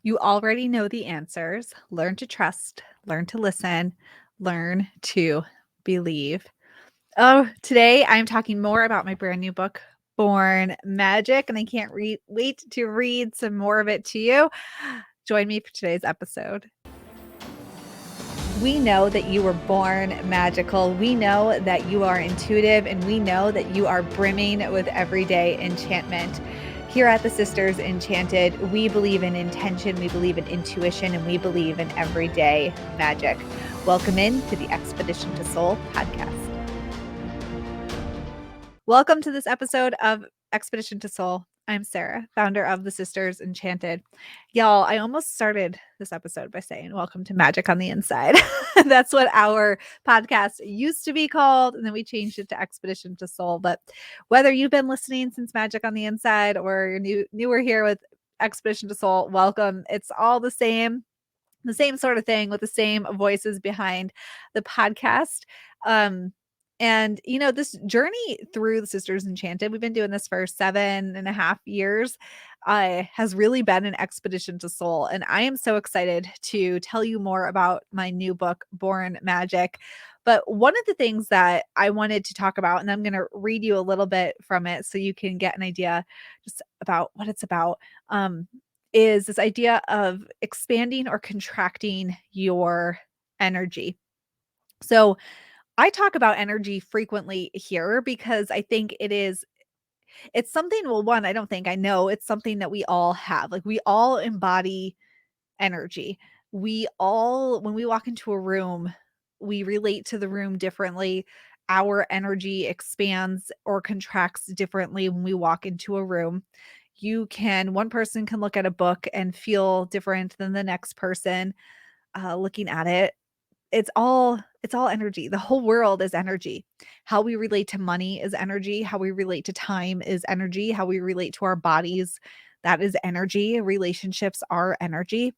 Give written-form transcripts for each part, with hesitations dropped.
You already know the answers. Learn to trust, learn to listen, learn to believe. Oh, today I'm talking more about my brand new book, Born Magic, and I can't wait to read some more of it to you. Join me for today's episode. We know that you were born magical. We know that you are intuitive, and we know that you are brimming with everyday enchantment. Here at the Sisters Enchanted, we believe in intention, we believe in intuition, and we believe in everyday magic. Welcome in to the Expedition to Soul podcast. Welcome to this episode of Expedition to Soul. I'm Sarah, founder of the Sisters Enchanted. Y'all, I almost started this episode by saying, welcome to Magic on the Inside. That's what our podcast used to be called. And then we changed it to Expedition to Soul. But whether you've been listening since Magic on the Inside or you're newer here with Expedition to Soul, welcome. It's all the same sort of thing with the same voices behind the podcast. And this journey through the Sisters Enchanted, we've been doing this for 7.5 years, has really been an expedition to soul. And I am so excited to tell you more about my new book, Born Magic. But one of the things that I wanted to talk about, and I'm going to read you a little bit from it so you can get an idea just about what it's about, is this idea of expanding or contracting your energy. So I talk about energy frequently here because I think it's something, well, one, I know it's something that we all have. Like we all embody energy. When we walk into a room, we relate to the room differently. Our energy expands or contracts differently when we walk into a room. One person can look at a book and feel different than the next person looking at it. It's all energy. The whole world is energy. How we relate to money is energy. How we relate to time is energy. How we relate to our bodies, that is energy. Relationships are energy.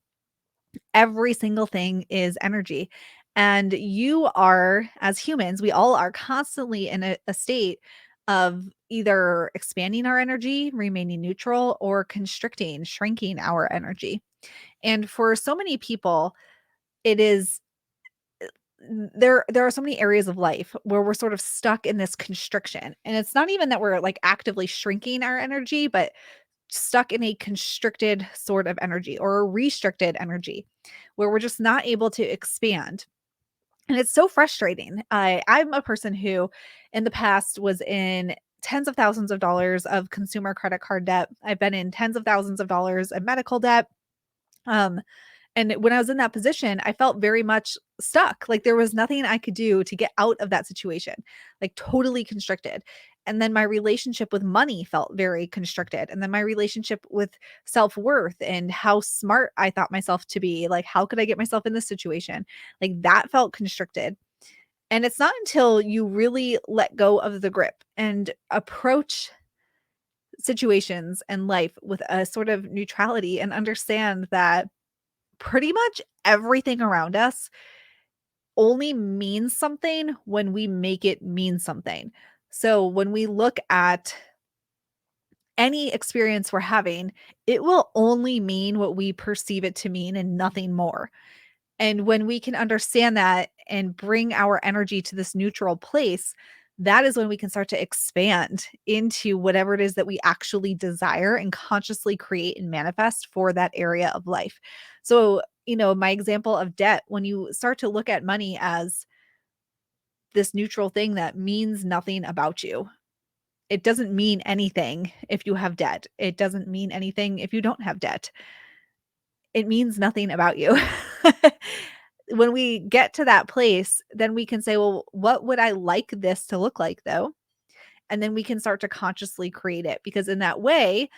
Every single thing is energy. And you are, as humans, we all are constantly in a state of either expanding our energy, remaining neutral, or constricting, shrinking our energy. And for so many people, it is there are so many areas of life where we're sort of stuck in this constriction. And it's not even that we're like actively shrinking our energy, but stuck in a constricted sort of energy or a restricted energy where we're just not able to expand. And it's so frustrating. I'm a person who in the past was in tens of thousands of dollars of consumer credit card debt. I've been in tens of thousands of dollars of medical debt. And when I was in that position, I felt very much stuck. Like there was nothing I could do to get out of that situation, like totally constricted. And then my relationship with money felt very constricted. And then my relationship with self-worth and how smart I thought myself to be, like how could I get myself in this situation? Like that felt constricted. And it's not until you really let go of the grip and approach situations and life with a sort of neutrality and understand that pretty much everything around us only means something when we make it mean something. So when we look at any experience we're having, it will only mean what we perceive it to mean and nothing more. And when we can understand that and bring our energy to this neutral place, that is when we can start to expand into whatever it is that we actually desire and consciously create and manifest for that area of life. So, my example of debt, when you start to look at money as this neutral thing that means nothing about you, it doesn't mean anything if you have debt. It doesn't mean anything if you don't have debt. It means nothing about you. When we get to that place, then we can say, well, what would I like this to look like though? And then we can start to consciously create it, because in that way,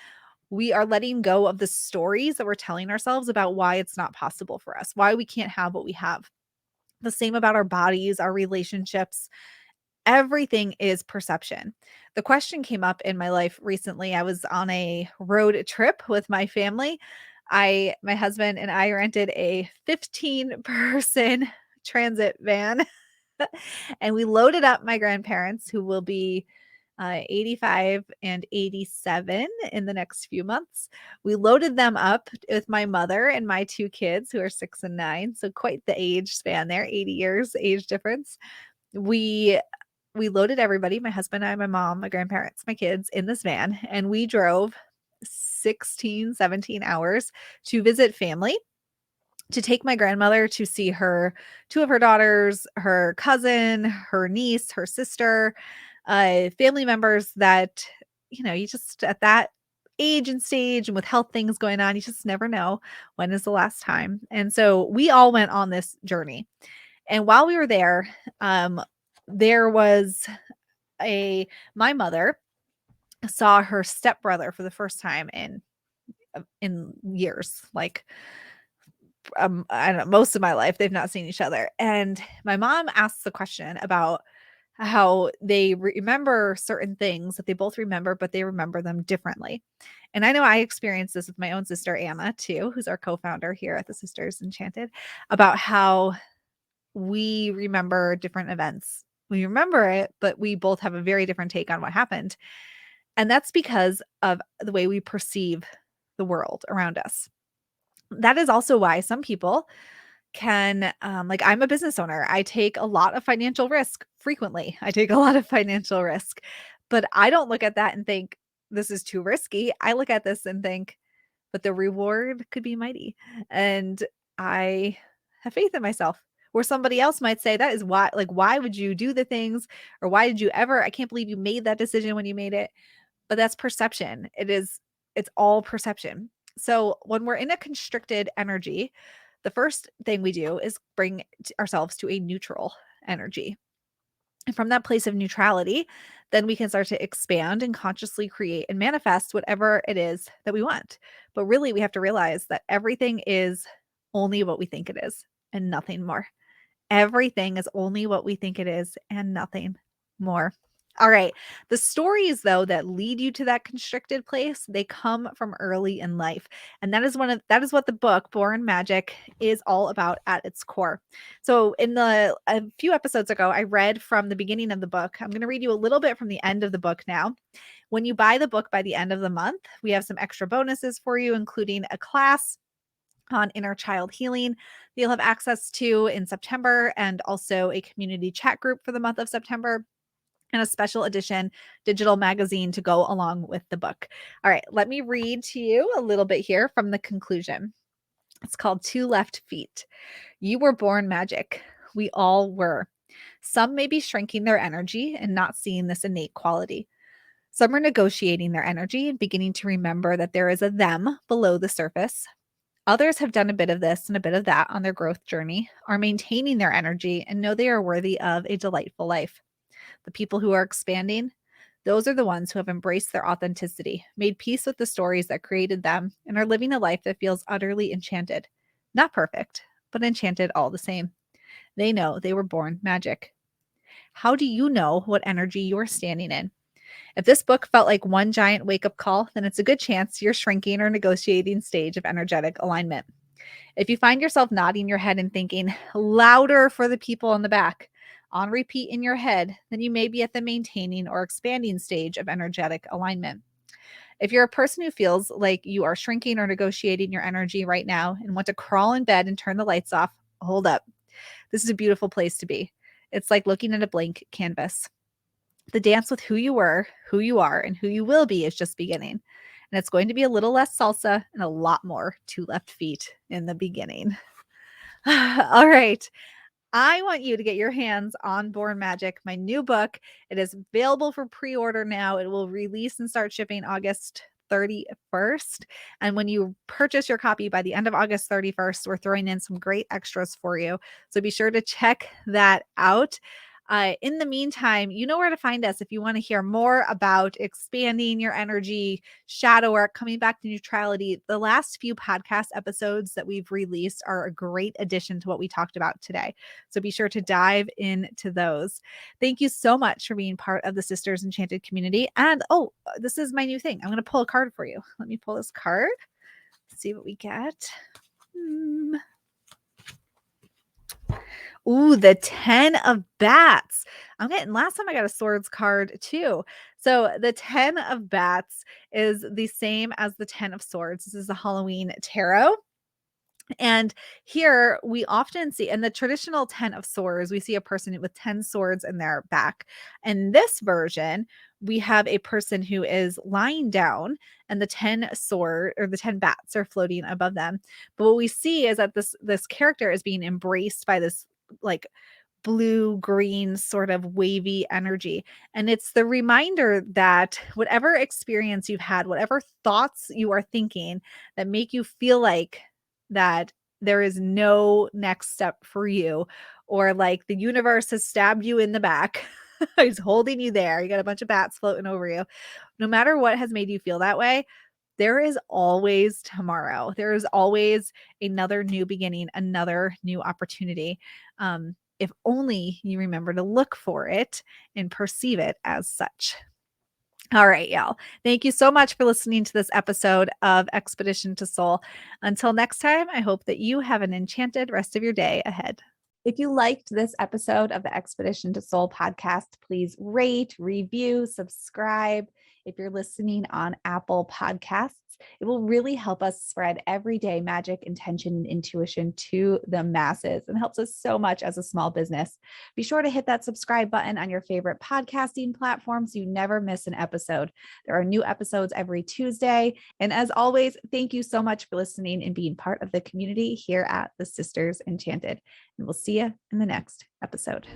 we are letting go of the stories that we're telling ourselves about why it's not possible for us, why we can't have what we have. The same about our bodies, our relationships. Everything is perception. The question came up in my life recently. I was on a road trip with my family. My husband and I rented a 15-person transit van and we loaded up my grandparents, who will be 85 and 87 in the next few months. We loaded them up with my mother and my two kids who are 6 and 9. So quite the age span there, 80 years age difference. We loaded everybody, my husband and I, my mom, my grandparents, my kids in this van, and we drove 16, 17 hours to visit family, to take my grandmother to see her, two of her daughters, her cousin, her niece, her sister, family members that, you just at that age and stage and with health things going on, you just never know when is the last time. And so we all went on this journey. And while we were there, there was my mother saw her stepbrother for the first time in years, like I don't know, most of my life they've not seen each other. And my mom asks the question about how they remember certain things that they both remember, but they remember them differently. And I know I experienced this with my own sister Anna too, who's our co-founder here at the Sisters Enchanted, about how we remember different events. We remember it, but we both have a very different take on what happened. And that's because of the way we perceive the world around us. That is also why some people can, like I'm a business owner. I take a lot of financial risk frequently. I take a lot of financial risk, but I don't look at that and think this is too risky. I look at this and think, but the reward could be mighty. And I have faith in myself. Where somebody else might say that is why, like, why would you do the things, or why did you ever? I can't believe you made that decision when you made it. But that's perception. It's all perception. So when we're in a constricted energy, the first thing we do is bring ourselves to a neutral energy. And from that place of neutrality, then we can start to expand and consciously create and manifest whatever it is that we want. But really, we have to realize that everything is only what we think it is and nothing more. Everything is only what we think it is and nothing more. All right. The stories though that lead you to that constricted place, they come from early in life. And that is what the book Born Magic is all about at its core. So a few episodes ago, I read from the beginning of the book. I'm going to read you a little bit from the end of the book now. When you buy the book by the end of the month, we have some extra bonuses for you, including a class on inner child healing that you'll have access to in September, and also a community chat group for the month of September, and a special edition digital magazine to go along with the book. All right, let me read to you a little bit here from the conclusion. It's called Two Left Feet. You were born magic. We all were. Some may be shrinking their energy and not seeing this innate quality. Some are negotiating their energy and beginning to remember that there is a them below the surface. Others have done a bit of this and a bit of that on their growth journey, are maintaining their energy, and know they are worthy of a delightful life. The people who are expanding, those are the ones who have embraced their authenticity, made peace with the stories that created them, and are living a life that feels utterly enchanted. Not perfect, but enchanted all the same. They know they were born magic. How do you know what energy you're standing in? If this book felt like one giant wake up call, then it's a good chance you're shrinking or negotiating stage of energetic alignment. If you find yourself nodding your head and thinking louder for the people in the back on repeat in your head, then you may be at the maintaining or expanding stage of energetic alignment. If you're a person who feels like you are shrinking or negotiating your energy right now and want to crawl in bed and turn the lights off, hold up. This is a beautiful place to be. It's like looking at a blank canvas. The dance with who you were, who you are, and who you will be is just beginning. And it's going to be a little less salsa and a lot more two left feet in the beginning. All right. I want you to get your hands on Born Magic, my new book. It is available for pre-order now. It will release and start shipping August 31st. And when you purchase your copy by the end of August 31st, we're throwing in some great extras for you. So be sure to check that out. In the meantime, you know where to find us if you want to hear more about expanding your energy, shadow work, coming back to neutrality. The last few podcast episodes that we've released are a great addition to what we talked about today. So be sure to dive into those. Thank you so much for being part of the Sisters Enchanted community. And this is my new thing. I'm going to pull a card for you. Let me pull this card. See what we get. Ooh, the 10 of bats. Last time I got a swords card too. So the 10 of bats is the same as the 10 of swords. This is the Halloween tarot. And here we often see in the traditional 10 of swords, we see a person with 10 swords in their back. In this version, we have a person who is lying down and the 10 sword or the 10 bats are floating above them. But what we see is that this character is being embraced by this like blue green sort of wavy energy. And it's the reminder that whatever experience you've had, whatever thoughts you are thinking that make you feel like that there is no next step for you, or like the universe has stabbed you in the back, is holding you there. You got a bunch of bats floating over you. No matter what has made you feel that way, there is always tomorrow. There is always another new beginning, another new opportunity. If only you remember to look for it and perceive it as such. All right, y'all. Thank you so much for listening to this episode of Expedition to Soul. Until next time, I hope that you have an enchanted rest of your day ahead. If you liked this episode of the Expedition to Soul podcast, please rate, review, subscribe. If you're listening on Apple Podcasts, it will really help us spread everyday magic, intention, and intuition to the masses and helps us so much as a small business. Be sure to hit that subscribe button on your favorite podcasting platform so you never miss an episode. There are new episodes every Tuesday. And as always, thank you so much for listening and being part of the community here at the Sisters Enchanted. And we'll see you in the next episode.